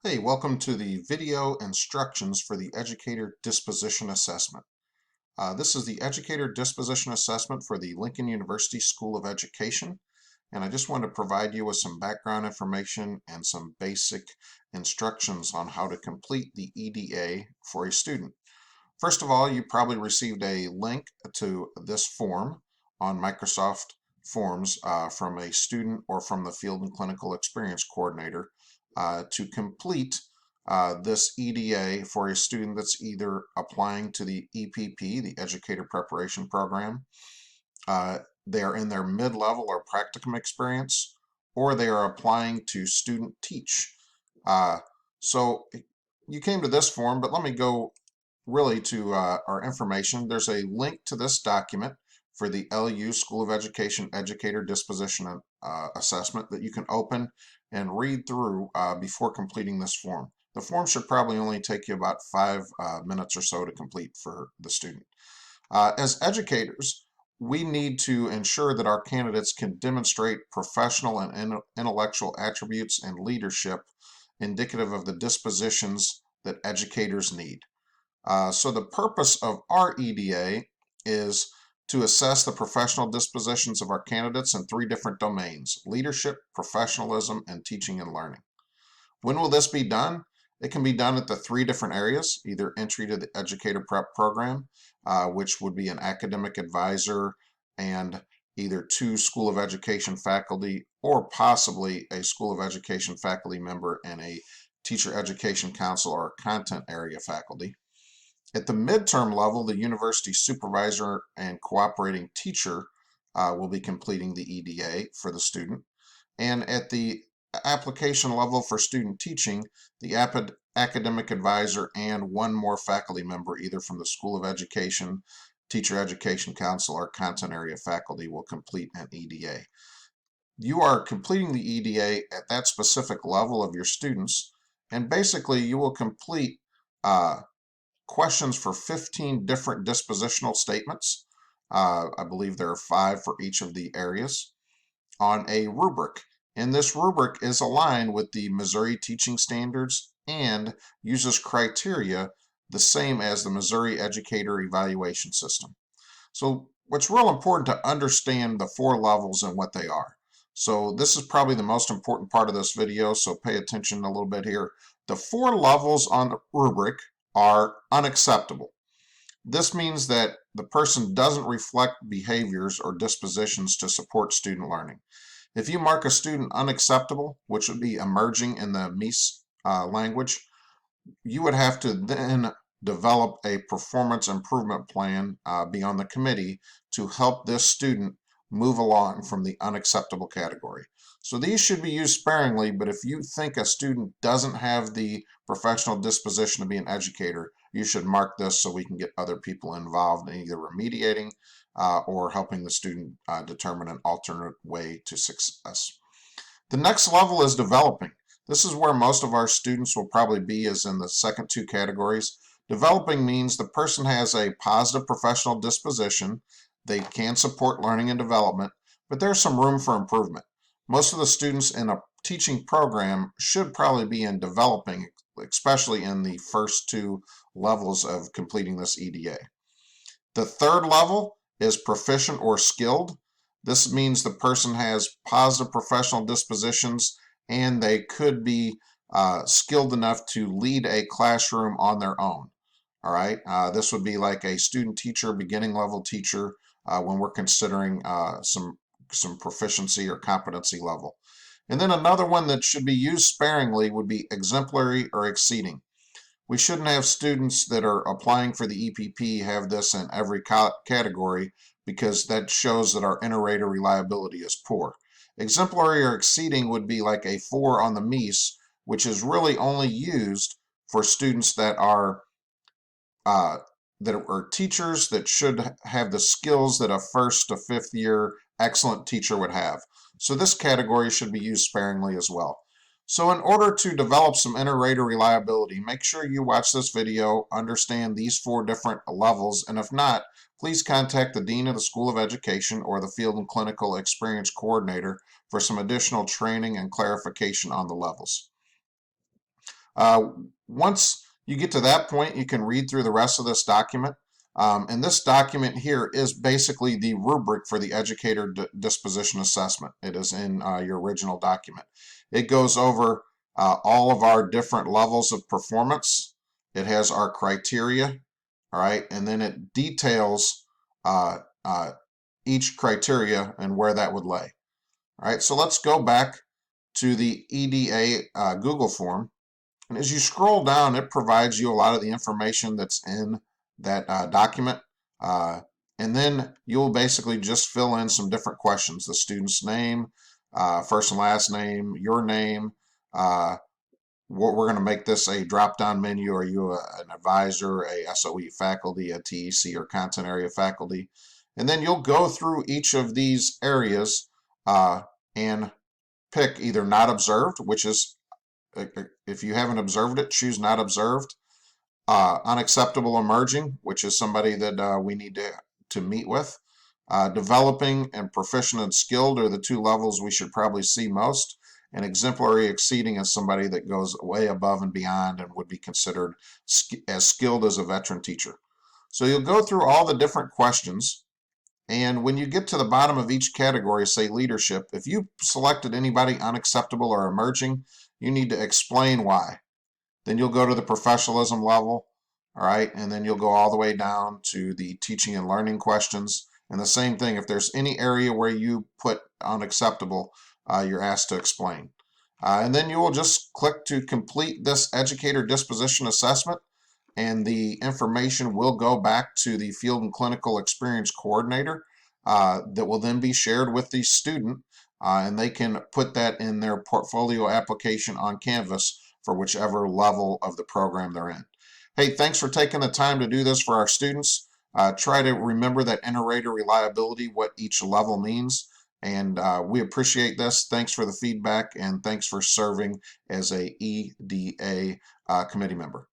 Hey, welcome to the video instructions for the Educator Disposition Assessment. This is the Educator Disposition Assessment for the Lincoln University School of Education, and I just want to provide you with some background information and some basic instructions on how to complete the EDA for a student. First of all, you probably received a link to this form on Microsoft Forms from a student or from the Field and Clinical Experience Coordinator to complete this EDA for a student that's either applying to the EPP, the Educator Preparation Program, they are in their mid-level or practicum experience, or they are applying to student teach. So you came to this form, but let me go really to our information. There's a link to this document for the LU School of Education Educator Disposition Assessment that you can open and read through before completing this form. The form should probably only take you about 5 minutes or so to complete for the student. As educators, we need to ensure that our candidates can demonstrate professional and intellectual attributes and leadership indicative of the dispositions that educators need. So the purpose of our EDA is to assess the professional dispositions of our candidates in 3 different domains: leadership, professionalism, and teaching and learning. When will this be done? It can be done at the 3 different areas: either entry to the Educator Prep Program, which would be an academic advisor and either 2 School of Education faculty, or possibly a School of Education faculty member and a Teacher Education Council or content area faculty. At the midterm level, the university supervisor and cooperating teacher will be completing the EDA for the student. And at the application level for student teaching, the academic advisor and 1 more faculty member, either from the School of Education, Teacher Education Council, or content area faculty, will complete an EDA. You are completing the EDA at that specific level of your students, and basically you will complete questions for 15 different dispositional statements. I believe there are 5 for each of the areas on a rubric. And this rubric is aligned with the Missouri teaching standards and uses criteria the same as the Missouri Educator Evaluation System. So what's real important to understand the 4 levels and what they are. So this is probably the most important part of this video, so pay attention a little bit here. The 4 levels on the rubric are unacceptable. This means that the person doesn't reflect behaviors or dispositions to support student learning. If you mark a student unacceptable, which would be emerging in the MEAS language, you would have to then develop a performance improvement plan beyond the committee to help this student move along from the unacceptable category. So these should be used sparingly, but if you think a student doesn't have the professional disposition to be an educator, you should mark this so we can get other people involved in either remediating or helping the student determine an alternate way to success. The next level is developing. This is where most of our students will probably be, is in the second 2 categories. Developing means the person has a positive professional disposition. They can support learning and development, but there's some room for improvement. Most of the students in a teaching program should probably be in developing, especially in the first 2 levels of completing this EDA. The 3rd level is proficient or skilled. This means the person has positive professional dispositions and they could be skilled enough to lead a classroom on their own. All right, this would be like a student teacher, beginning level teacher, when we're considering some proficiency or competency level. And then another one that should be used sparingly would be exemplary or exceeding. We shouldn't have students that are applying for the EPP have this in every category, because that shows that our inter-rater reliability is poor. Exemplary or exceeding would be like a 4 on the MEAS, which is really only used for students that are teachers that should have the skills that a 1st to 5th year excellent teacher would have. So this category should be used sparingly as well. So in order to develop some inter-rater reliability, make sure you watch this video, understand these 4 different levels, and if not, please contact the Dean of the School of Education or the Field and Clinical Experience Coordinator for some additional training and clarification on the levels. Once you get to that point, you can read through the rest of this document. And this document here is basically the rubric for the Educator Disposition Assessment. It is in your original document. It goes over all of our different levels of performance. It has our criteria, all right, and then it details each criteria and where that would lay. All right, so let's go back to the EDA Google form. And as you scroll down, it provides you a lot of the information that's in that document. And then you'll basically just fill in some different questions: the student's name, first and last name, your name. We're going to make this a drop-down menu. Are you an advisor, a SOE faculty, a TEC or content area faculty? And then you'll go through each of these areas and pick either not observed, which is, if you haven't observed it, choose not observed. Unacceptable emerging, which is somebody that we need to meet with. Developing and proficient and skilled are the two levels we should probably see most. And exemplary exceeding is somebody that goes way above and beyond and would be considered as skilled as a veteran teacher. So you'll go through all the different questions. And when you get to the bottom of each category, say leadership, if you selected anybody unacceptable or emerging, you need to explain why. Then you'll go to the professionalism level, all right, and then you'll go all the way down to the teaching and learning questions. And the same thing, if there's any area where you put unacceptable, you're asked to explain. And then you will just click to complete this Educator Disposition Assessment, and the information will go back to the Field and Clinical Experience Coordinator that will then be shared with the student, and they can put that in their portfolio application on Canvas for whichever level of the program they're in. Hey, thanks for taking the time to do this for our students. Try to remember that inter-rater reliability, what each level means. And we appreciate this. Thanks for the feedback, and thanks for serving as a EDA committee member.